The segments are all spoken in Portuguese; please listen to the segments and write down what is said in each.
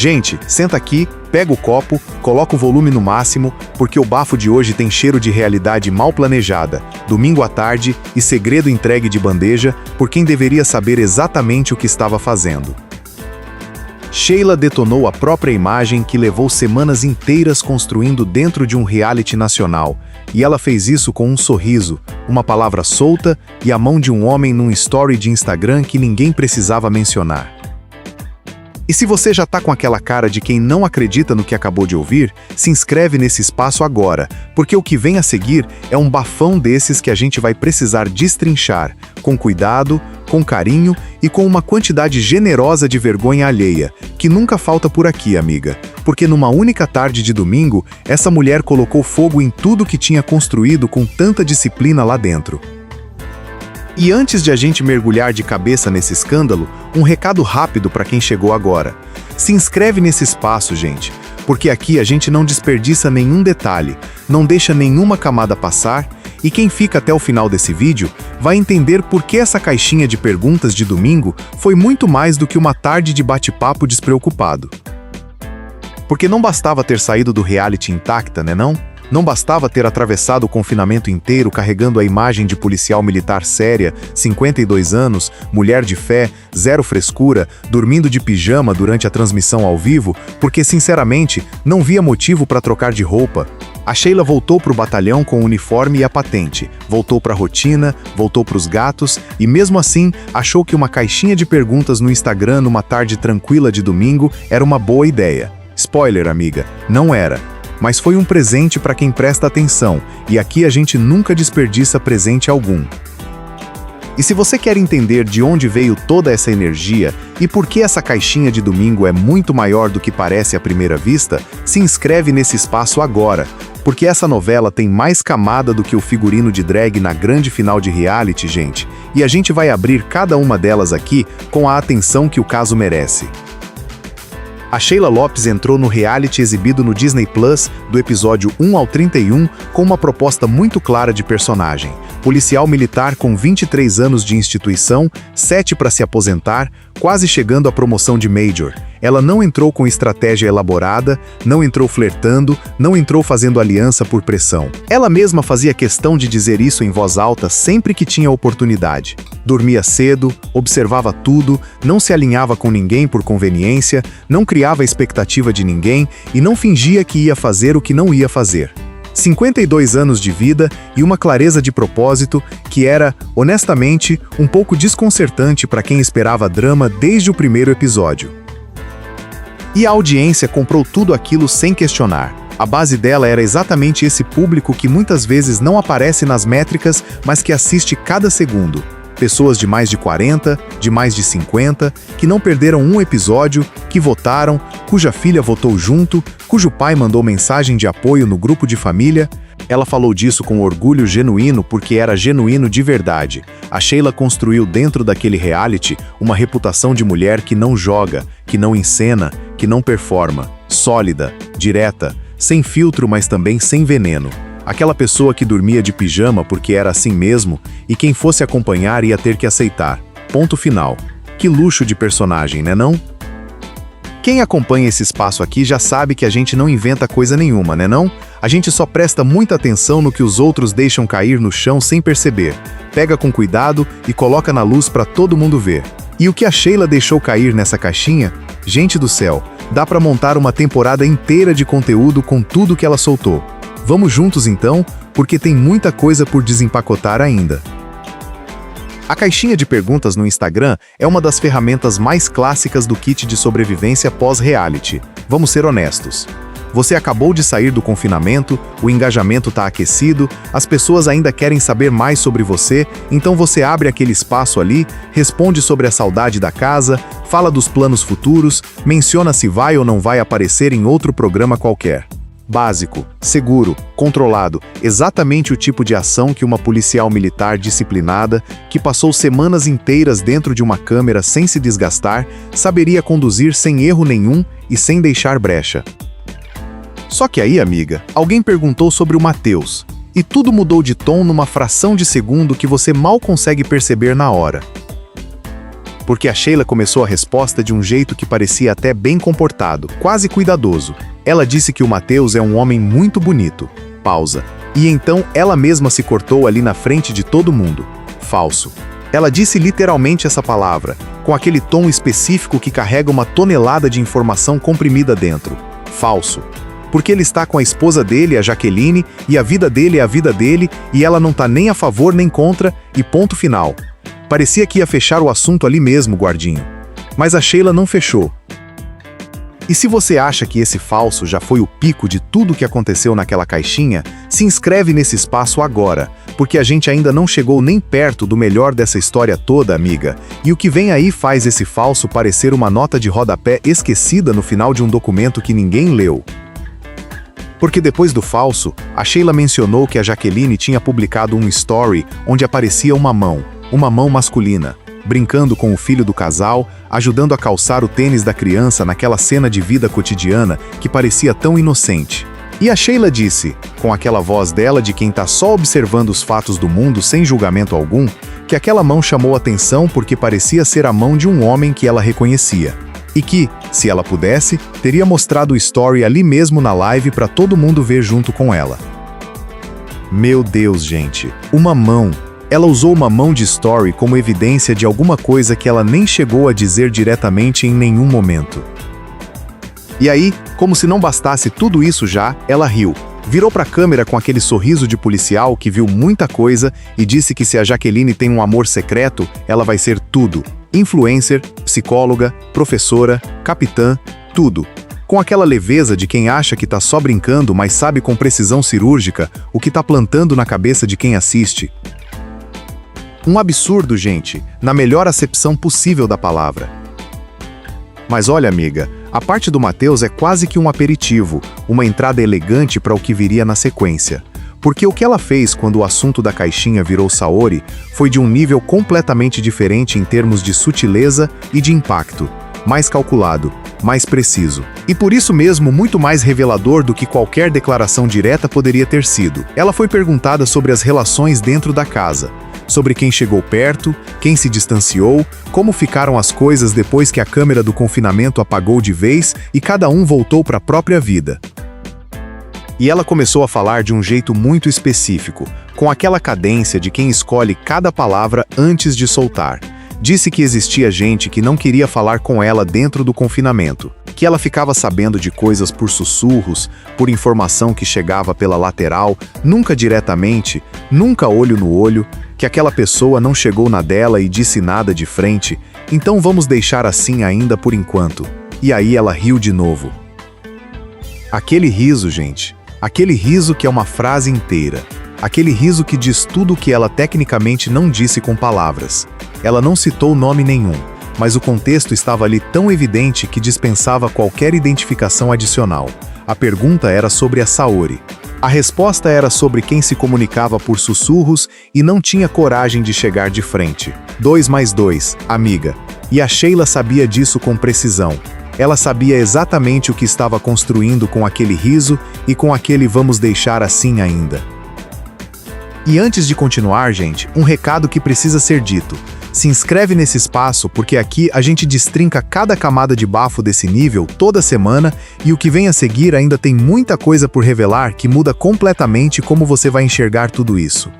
Gente, senta aqui, pega o copo, coloca o volume no máximo, porque o bafo de hoje tem cheiro de realidade mal planejada, domingo à tarde e segredo entregue de bandeja por quem deveria saber exatamente o que estava fazendo. Sheila detonou a própria imagem que levou semanas inteiras construindo dentro de um reality nacional, e ela fez isso com um sorriso, uma palavra solta e a mão de um homem num story de Instagram que ninguém precisava mencionar. E se você já tá com aquela cara de quem não acredita no que acabou de ouvir, se inscreve nesse espaço agora, porque o que vem a seguir é um bafão desses que a gente vai precisar destrinchar, com cuidado, com carinho e com uma quantidade generosa de vergonha alheia, que nunca falta por aqui, amiga, porque numa única tarde de domingo, essa mulher colocou fogo em tudo que tinha construído com tanta disciplina lá dentro. E antes de a gente mergulhar de cabeça nesse escândalo, um recado rápido para quem chegou agora. Se inscreve nesse espaço, gente, porque aqui a gente não desperdiça nenhum detalhe, não deixa nenhuma camada passar, e quem fica até o final desse vídeo vai entender por que essa caixinha de perguntas de domingo foi muito mais do que uma tarde de bate-papo despreocupado. Porque não bastava ter saído do reality intacta, né não? Não bastava ter atravessado o confinamento inteiro carregando a imagem de policial militar séria, 52 anos, mulher de fé, zero frescura, dormindo de pijama durante a transmissão ao vivo, porque, sinceramente, não via motivo para trocar de roupa. A Sheila voltou para o batalhão com o uniforme e a patente, voltou para a rotina, voltou para os gatos e, mesmo assim, achou que uma caixinha de perguntas no Instagram numa tarde tranquila de domingo era uma boa ideia. Spoiler, amiga, não era. Mas foi um presente para quem presta atenção, e aqui a gente nunca desperdiça presente algum. E se você quer entender de onde veio toda essa energia e por que essa caixinha de domingo é muito maior do que parece à primeira vista, se inscreve nesse espaço agora, porque essa novela tem mais camada do que o figurino de drag na grande final de reality, gente, e a gente vai abrir cada uma delas aqui com a atenção que o caso merece. A Sheila Lopes entrou no reality exibido no Disney Plus, do episódio 1 ao 31, com uma proposta muito clara de personagem. Policial militar com 23 anos de instituição, 7 para se aposentar, quase chegando à promoção de Major. Ela não entrou com estratégia elaborada, não entrou flertando, não entrou fazendo aliança por pressão. Ela mesma fazia questão de dizer isso em voz alta sempre que tinha oportunidade. Dormia cedo, observava tudo, não se alinhava com ninguém por conveniência, não criava expectativa de ninguém e não fingia que ia fazer o que não ia fazer. 52 anos de vida e uma clareza de propósito que era, honestamente, um pouco desconcertante para quem esperava drama desde o primeiro episódio. E a audiência comprou tudo aquilo sem questionar. A base dela era exatamente esse público que muitas vezes não aparece nas métricas, mas que assiste cada segundo. Pessoas de mais de 40, de mais de 50, que não perderam um episódio, que votaram, cuja filha votou junto, cujo pai mandou mensagem de apoio no grupo de família. Ela falou disso com orgulho genuíno porque era genuíno de verdade. A Sheila construiu dentro daquele reality uma reputação de mulher que não joga, que não encena, que não performa, sólida, direta, sem filtro, mas também sem veneno. Aquela pessoa que dormia de pijama porque era assim mesmo, e quem fosse acompanhar ia ter que aceitar. Ponto final. Que luxo de personagem, né não? Quem acompanha esse espaço aqui já sabe que a gente não inventa coisa nenhuma, né não? A gente só presta muita atenção no que os outros deixam cair no chão sem perceber. Pega com cuidado e coloca na luz para todo mundo ver. E o que a Sheila deixou cair nessa caixinha? Gente do céu, dá para montar uma temporada inteira de conteúdo com tudo que ela soltou. Vamos juntos então, porque tem muita coisa por desempacotar ainda. A caixinha de perguntas no Instagram é uma das ferramentas mais clássicas do kit de sobrevivência pós-reality. Vamos ser honestos. Você acabou de sair do confinamento, o engajamento está aquecido, as pessoas ainda querem saber mais sobre você, então você abre aquele espaço ali, responde sobre a saudade da casa, fala dos planos futuros, menciona se vai ou não vai aparecer em outro programa qualquer. Básico, seguro, controlado, exatamente o tipo de ação que uma policial militar disciplinada, que passou semanas inteiras dentro de uma câmera sem se desgastar, saberia conduzir sem erro nenhum e sem deixar brecha. Só que aí, amiga, alguém perguntou sobre o Matheus, e tudo mudou de tom numa fração de segundo que você mal consegue perceber na hora. porque a Sheila começou a resposta de um jeito que parecia até bem comportado, quase cuidadoso. Ela disse que o Matheus é um homem muito bonito. Pausa. E então ela mesma se cortou ali na frente de todo mundo. Falso. Ela disse literalmente essa palavra, com aquele tom específico que carrega uma tonelada de informação comprimida dentro. Falso. Porque ele está com a esposa dele, a Jaqueline, e a vida dele é a vida dele, e ela não tá nem a favor nem contra, e ponto final. Parecia que ia fechar o assunto ali mesmo, guardinho. Mas a Sheila não fechou. E se você acha que esse falso já foi o pico de tudo que aconteceu naquela caixinha, se inscreve nesse espaço agora, porque a gente ainda não chegou nem perto do melhor dessa história toda, amiga. E o que vem aí faz esse falso parecer uma nota de rodapé esquecida no final de um documento que ninguém leu. Porque depois do falso, a Sheila mencionou que a Jaqueline tinha publicado um story onde aparecia uma mão masculina, brincando com o filho do casal, ajudando a calçar o tênis da criança naquela cena de vida cotidiana que parecia tão inocente. E a Sheila disse, com aquela voz dela de quem tá só observando os fatos do mundo sem julgamento algum, que aquela mão chamou atenção porque parecia ser a mão de um homem que ela reconhecia. E que, se ela pudesse, teria mostrado o story ali mesmo na live para todo mundo ver junto com ela. Meu Deus, gente, uma mão! Ela usou uma mão de story como evidência de alguma coisa que ela nem chegou a dizer diretamente em nenhum momento. E aí, como se não bastasse tudo isso já, ela riu, virou para a câmera com aquele sorriso de policial que viu muita coisa e disse que se a Jaqueline tem um amor secreto, ela vai ser tudo. Influencer, psicóloga, professora, capitã, tudo. Com aquela leveza de quem acha que tá só brincando, mas sabe com precisão cirúrgica o que tá plantando na cabeça de quem assiste. Um absurdo, gente, na melhor acepção possível da palavra. Mas olha, amiga, a parte do Matheus é quase que um aperitivo, uma entrada elegante para o que viria na sequência. Porque o que ela fez quando o assunto da caixinha virou Saori foi de um nível completamente diferente em termos de sutileza e de impacto. Mais calculado, mais preciso. E por isso mesmo muito mais revelador do que qualquer declaração direta poderia ter sido. Ela foi perguntada sobre as relações dentro da casa. Sobre quem chegou perto, quem se distanciou, como ficaram as coisas depois que a câmera do confinamento apagou de vez e cada um voltou para a própria vida. E ela começou a falar de um jeito muito específico, com aquela cadência de quem escolhe cada palavra antes de soltar. Disse que existia gente que não queria falar com ela dentro do confinamento, que ela ficava sabendo de coisas por sussurros, por informação que chegava pela lateral, nunca diretamente, nunca olho no olho, que aquela pessoa não chegou na dela e disse nada de frente, então vamos deixar assim ainda por enquanto. E aí ela riu de novo. Aquele riso, gente, aquele riso que é uma frase inteira, aquele riso que diz tudo o que ela tecnicamente não disse com palavras. Ela não citou nome nenhum, mas o contexto estava ali tão evidente que dispensava qualquer identificação adicional. A pergunta era sobre a Saori. A resposta era sobre quem se comunicava por sussurros e não tinha coragem de chegar de frente. 2 mais 2, amiga. E a Sheila sabia disso com precisão. Ela sabia exatamente o que estava construindo com aquele riso e com aquele vamos deixar assim ainda. E antes de continuar, gente, um recado que precisa ser dito. Se inscreve nesse espaço porque aqui a gente destrinca cada camada de bafo desse nível toda semana e o que vem a seguir ainda tem muita coisa por revelar que muda completamente como você vai enxergar tudo isso.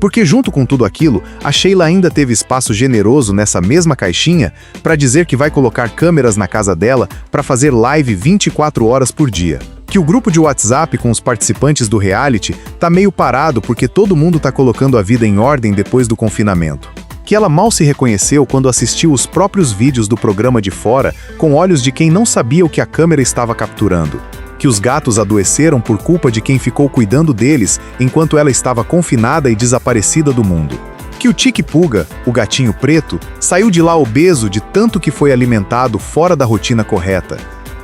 Porque junto com tudo aquilo, a Sheila ainda teve espaço generoso nessa mesma caixinha para dizer que vai colocar câmeras na casa dela para fazer live 24 horas por dia. Que o grupo de WhatsApp com os participantes do reality tá meio parado porque todo mundo tá colocando a vida em ordem depois do confinamento. Que ela mal se reconheceu quando assistiu os próprios vídeos do programa de fora com olhos de quem não sabia o que a câmera estava capturando. Que os gatos adoeceram por culpa de quem ficou cuidando deles enquanto ela estava confinada e desaparecida do mundo. Que o Tique Puga, o gatinho preto, saiu de lá obeso de tanto que foi alimentado fora da rotina correta.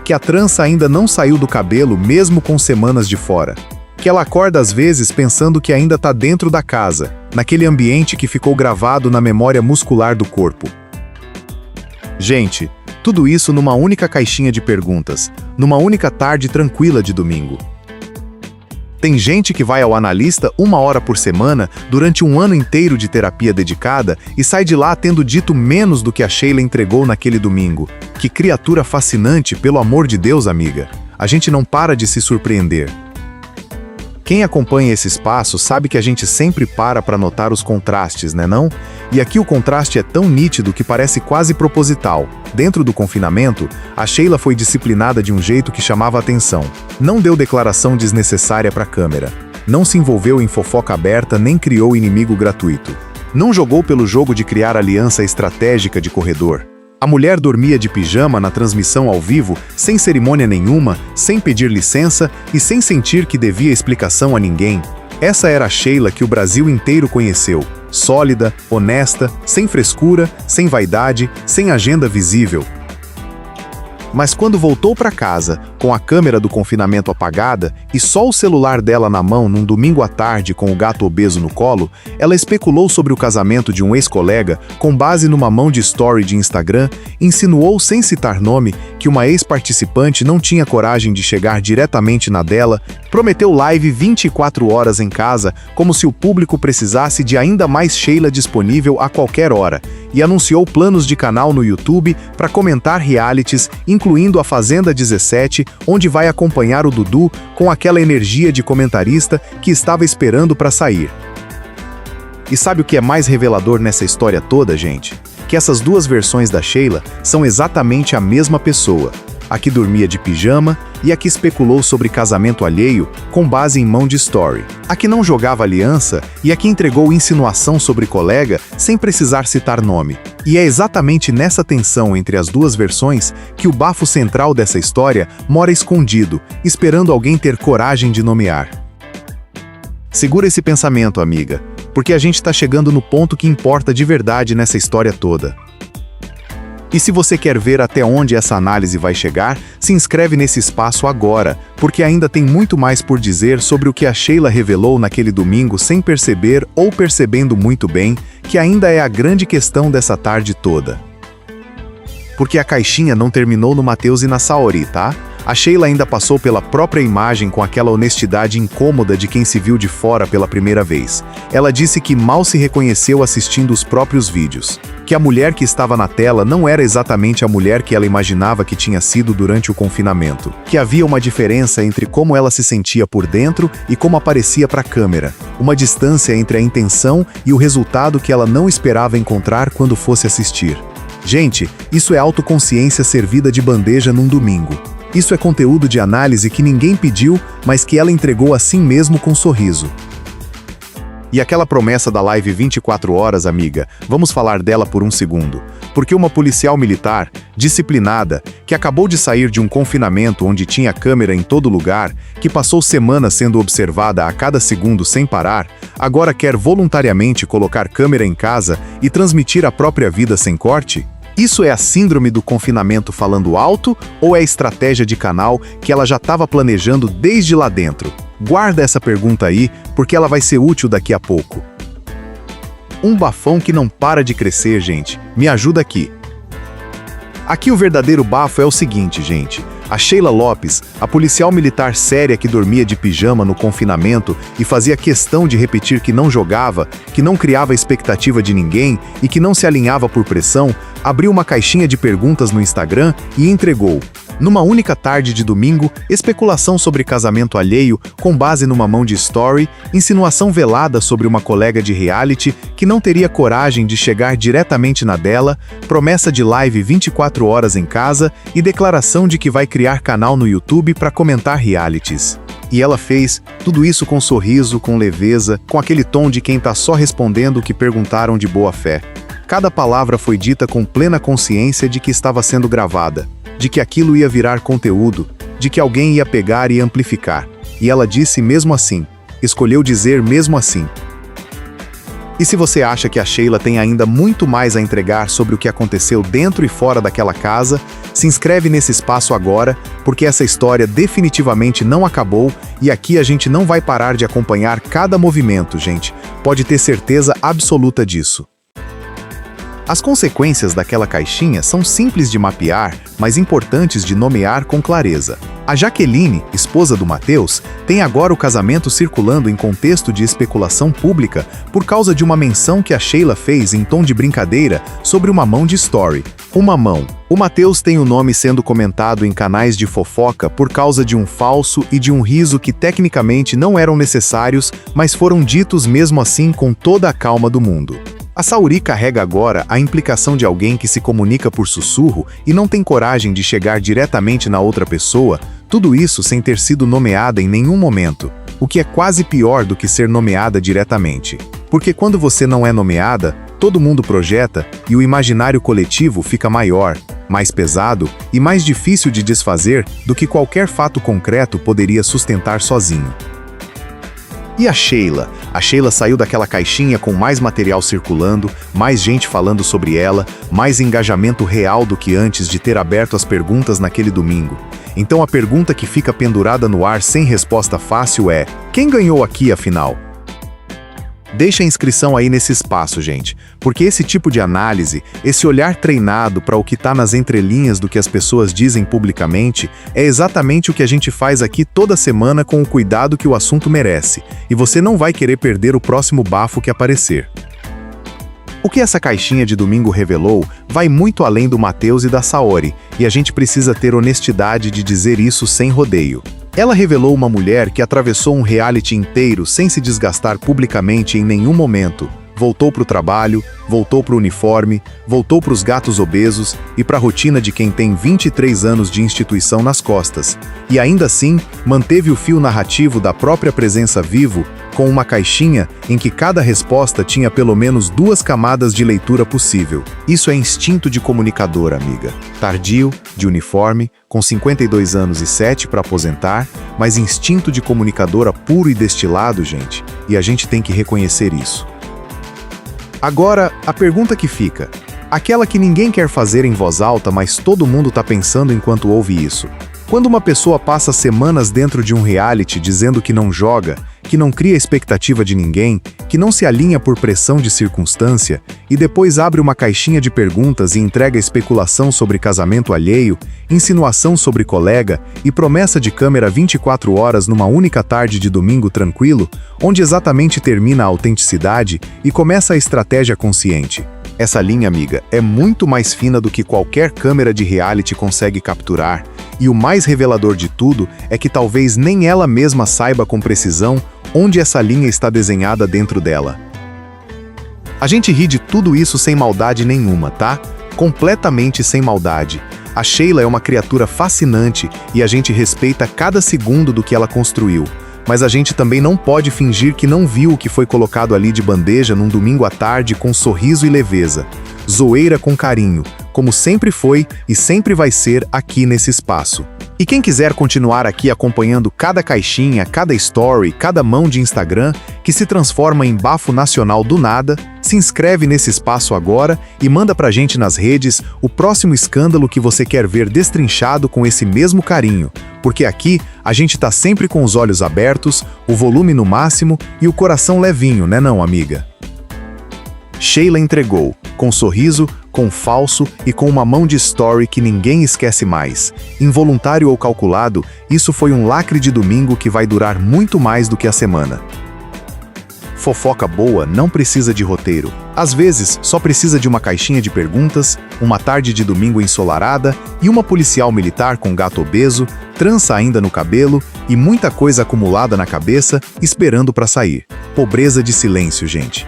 Que a trança ainda não saiu do cabelo mesmo com semanas de fora. Que ela acorda às vezes pensando que ainda está dentro da casa, naquele ambiente que ficou gravado na memória muscular do corpo. Gente, tudo isso numa única caixinha de perguntas, numa única tarde tranquila de domingo. Tem gente que vai ao analista 1 hora por semana durante um ano inteiro de terapia dedicada e sai de lá tendo dito menos do que a Sheila entregou naquele domingo. Que criatura fascinante, pelo amor de Deus, amiga. A gente não para de se surpreender. Quem acompanha esse espaço sabe que a gente sempre para notar os contrastes, né não? E aqui o contraste é tão nítido que parece quase proposital. Dentro do confinamento, a Sheila foi disciplinada de um jeito que chamava atenção. Não deu declaração desnecessária para a câmera. Não se envolveu em fofoca aberta nem criou inimigo gratuito. Não jogou pelo jogo de criar aliança estratégica de corredor. A mulher dormia de pijama na transmissão ao vivo, sem cerimônia nenhuma, sem pedir licença e sem sentir que devia explicação a ninguém. Essa era a Sheila que o Brasil inteiro conheceu. Sólida, honesta, sem frescura, sem vaidade, sem agenda visível. Mas quando voltou para casa, com a câmera do confinamento apagada e só o celular dela na mão num domingo à tarde com o gato obeso no colo, ela especulou sobre o casamento de um ex-colega com base numa mão de story de Instagram, insinuou sem citar nome que uma ex-participante não tinha coragem de chegar diretamente na dela, prometeu live 24 horas em casa, como se o público precisasse de ainda mais Sheila disponível a qualquer hora, e anunciou planos de canal no YouTube para comentar realities, incluindo a Fazenda 17, onde vai acompanhar o Dudu com aquela energia de comentarista que estava esperando para sair. E sabe o que é mais revelador nessa história toda, gente? Que essas duas versões da Sheila são exatamente a mesma pessoa. A que dormia de pijama e a que especulou sobre casamento alheio com base em mão de story. A que não jogava aliança e a que entregou insinuação sobre colega sem precisar citar nome. E é exatamente nessa tensão entre as duas versões que o bafo central dessa história mora escondido, esperando alguém ter coragem de nomear. Segura esse pensamento, amiga, porque a gente está chegando no ponto que importa de verdade nessa história toda. E se você quer ver até onde essa análise vai chegar, se inscreve nesse espaço agora, porque ainda tem muito mais por dizer sobre o que a Sheila revelou naquele domingo sem perceber ou percebendo muito bem, que ainda é a grande questão dessa tarde toda. Porque a caixinha não terminou no Matheus e na Saori, tá? A Sheila ainda passou pela própria imagem com aquela honestidade incômoda de quem se viu de fora pela primeira vez. Ela disse que mal se reconheceu assistindo os próprios vídeos. Que a mulher que estava na tela não era exatamente a mulher que ela imaginava que tinha sido durante o confinamento. Que havia uma diferença entre como ela se sentia por dentro e como aparecia para a câmera. Uma distância entre a intenção e o resultado que ela não esperava encontrar quando fosse assistir. Gente, isso é autoconsciência servida de bandeja num domingo. Isso é conteúdo de análise que ninguém pediu, mas que ela entregou assim mesmo com um sorriso. E aquela promessa da live 24 horas, amiga, vamos falar dela por um segundo. Porque uma policial militar, disciplinada, que acabou de sair de um confinamento onde tinha câmera em todo lugar, que passou semanas sendo observada a cada segundo sem parar, agora quer voluntariamente colocar câmera em casa e transmitir a própria vida sem corte? Isso é a síndrome do confinamento falando alto ou é estratégia de canal que ela já estava planejando desde lá dentro? Guarda essa pergunta aí, porque ela vai ser útil daqui a pouco. Um bafão que não para de crescer, gente. Me ajuda aqui. Aqui o verdadeiro bafo é o seguinte, gente. A Sheila Lopes, a policial militar séria que dormia de pijama no confinamento e fazia questão de repetir que não jogava, que não criava expectativa de ninguém e que não se alinhava por pressão, abriu uma caixinha de perguntas no Instagram e entregou, numa única tarde de domingo, especulação sobre casamento alheio com base numa mão de story, insinuação velada sobre uma colega de reality que não teria coragem de chegar diretamente na dela, promessa de live 24 horas em casa e declaração de que vai criar canal no YouTube para comentar realities. E ela fez tudo isso com sorriso, com leveza, com aquele tom de quem tá só respondendo o que perguntaram de boa fé. Cada palavra foi dita com plena consciência de que estava sendo gravada, de que aquilo ia virar conteúdo, de que alguém ia pegar e amplificar. E ela disse mesmo assim, escolheu dizer mesmo assim. E se você acha que a Sheila tem ainda muito mais a entregar sobre o que aconteceu dentro e fora daquela casa, se inscreve nesse espaço agora, porque essa história definitivamente não acabou e aqui a gente não vai parar de acompanhar cada movimento, gente. Pode ter certeza absoluta disso. As consequências daquela caixinha são simples de mapear, mas importantes de nomear com clareza. A Jaqueline, esposa do Matheus, tem agora o casamento circulando em contexto de especulação pública por causa de uma menção que a Sheila fez em tom de brincadeira sobre uma mão de story. Uma mão. O Matheus tem o nome sendo comentado em canais de fofoca por causa de um falso e de um riso que tecnicamente não eram necessários, mas foram ditos mesmo assim com toda a calma do mundo. A Saori carrega agora a implicação de alguém que se comunica por sussurro e não tem coragem de chegar diretamente na outra pessoa, tudo isso sem ter sido nomeada em nenhum momento, o que é quase pior do que ser nomeada diretamente. Porque quando você não é nomeada, todo mundo projeta e o imaginário coletivo fica maior, mais pesado e mais difícil de desfazer do que qualquer fato concreto poderia sustentar sozinho. E a Sheila? A Sheila saiu daquela caixinha com mais material circulando, mais gente falando sobre ela, mais engajamento real do que antes de ter aberto as perguntas naquele domingo. Então a pergunta que fica pendurada no ar sem resposta fácil é: quem ganhou aqui afinal? Deixa a inscrição aí nesse espaço, gente, porque esse tipo de análise, esse olhar treinado para o que está nas entrelinhas do que as pessoas dizem publicamente, é exatamente o que a gente faz aqui toda semana com o cuidado que o assunto merece, e você não vai querer perder o próximo bafo que aparecer. O que essa caixinha de domingo revelou vai muito além do Matheus e da Saori, e a gente precisa ter honestidade de dizer isso sem rodeio. Ela revelou uma mulher que atravessou um reality inteiro sem se desgastar publicamente em nenhum momento. Voltou para o trabalho, voltou para o uniforme, voltou para os gatos obesos e para a rotina de quem tem 23 anos de instituição nas costas. E ainda assim, manteve o fio narrativo da própria presença vivo com uma caixinha em que cada resposta tinha pelo menos 2 camadas de leitura possível. Isso é instinto de comunicadora, amiga. Tardio, de uniforme, com 52 anos e 7 para aposentar, mas instinto de comunicadora puro e destilado, gente. E a gente tem que reconhecer isso. Agora, a pergunta que fica, aquela que ninguém quer fazer em voz alta, mas todo mundo está pensando enquanto ouve isso. Quando uma pessoa passa semanas dentro de um reality dizendo que não joga, que não cria expectativa de ninguém, que não se alinha por pressão de circunstância, e depois abre uma caixinha de perguntas e entrega especulação sobre casamento alheio, insinuação sobre colega e promessa de câmera 24 horas numa única tarde de domingo tranquilo, onde exatamente termina a autenticidade e começa a estratégia consciente. Essa linha, amiga, é muito mais fina do que qualquer câmera de reality consegue capturar, e o mais revelador de tudo é que talvez nem ela mesma saiba com precisão onde essa linha está desenhada dentro dela. A gente ri de tudo isso sem maldade nenhuma, tá? Completamente sem maldade. A Sheila é uma criatura fascinante e a gente respeita cada segundo do que ela construiu. Mas a gente também não pode fingir que não viu o que foi colocado ali de bandeja num domingo à tarde com sorriso e leveza. Zoeira com carinho, como sempre foi e sempre vai ser aqui nesse espaço. E quem quiser continuar aqui acompanhando cada caixinha, cada story, cada mão de Instagram, que se transforma em bafo nacional do nada, se inscreve nesse espaço agora e manda pra gente nas redes o próximo escândalo que você quer ver destrinchado com esse mesmo carinho, porque aqui a gente tá sempre com os olhos abertos, o volume no máximo e o coração levinho, né não, amiga? Sheila entregou, com sorriso, com falso e com uma mão de story que ninguém esquece mais. Involuntário ou calculado, isso foi um lacre de domingo que vai durar muito mais do que a semana. Fofoca boa não precisa de roteiro. Às vezes, só precisa de uma caixinha de perguntas, uma tarde de domingo ensolarada e uma policial militar com gato obeso, trança ainda no cabelo e muita coisa acumulada na cabeça esperando para sair. Pobreza de silêncio, gente.